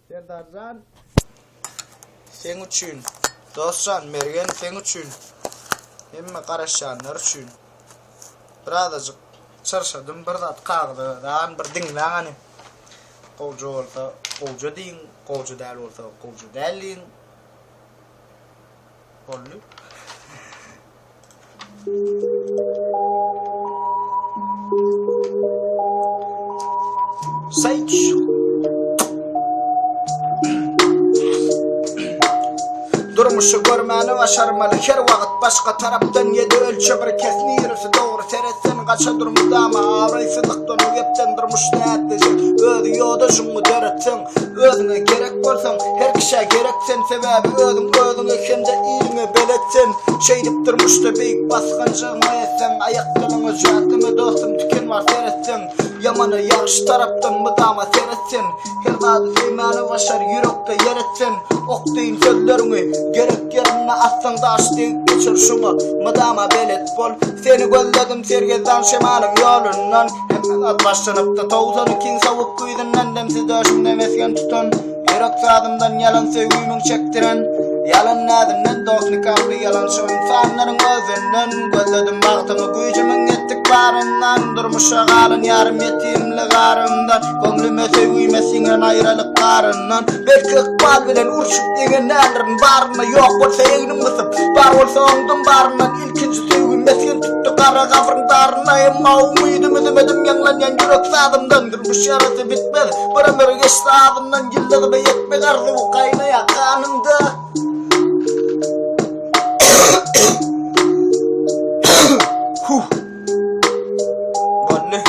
Serdarcan sen üçün, dostcan mergen sen üçün, hemme qaraşanlar üçün. Birazcık çarşadım bir zat qağdı, dağın bir dinlağını. Qolcu olsa, qolcu deyin, qolcu däl olsa, qolcu dälin. Bollu. Sayç. Durmuşu görmäni başarmaly her wagt başga tarapdan ýedi ölçe bir kesni ýürse dogry seretsen gaça durmudama awraýsızlykdan öýepden durmuş näetdeje özi ýoda şuňy deretsen özüňe gerek bolsaň her kişe gereksen sebäbi özüňe hemde ilmi beletsen şeýdip durmuşda beýik basganjygyňy etsen aýakdygyňy jatymy dostum tüken bar seretsen ýamana ýagşy tarapdan mydama seretsen her wagt seýmäni başar ýürekde ýeretsen okdyň sözleriňi gerek yerine aslan daşdyk geçir şuňa madama belet bol seni gözledim sergezdan şemalyň ýolundan hemden at başlanypda towzany kiň sawup güýdünden demsiz döşüm demesgen tutan ýürek sadymdan ýalan söýgümiň çekdiren ýalan nädimden dostny kaply ýalan şu insanlaryň özünden gözledim bagtymy güýjümiň etdik baryndan durmuşa galyn ýarym yetimli garyndan köňlüme söýgüýmesiňen aýralyp garyndan belki ykbal bilen urşup degen nälerin barmy ýok bolsa eňiň mysyp bar bolsa oňdun baryndan ilkinji söýgüýmesiň tutdy gara gafryndaryna emma umydymy demedim ýanglanýan ýürek sadymdan durmuş ýarasy bitmedi bir ömür geçdi adymdan ýyldygy ýetmez arzuw gaýnaýa kanymda. Bolly.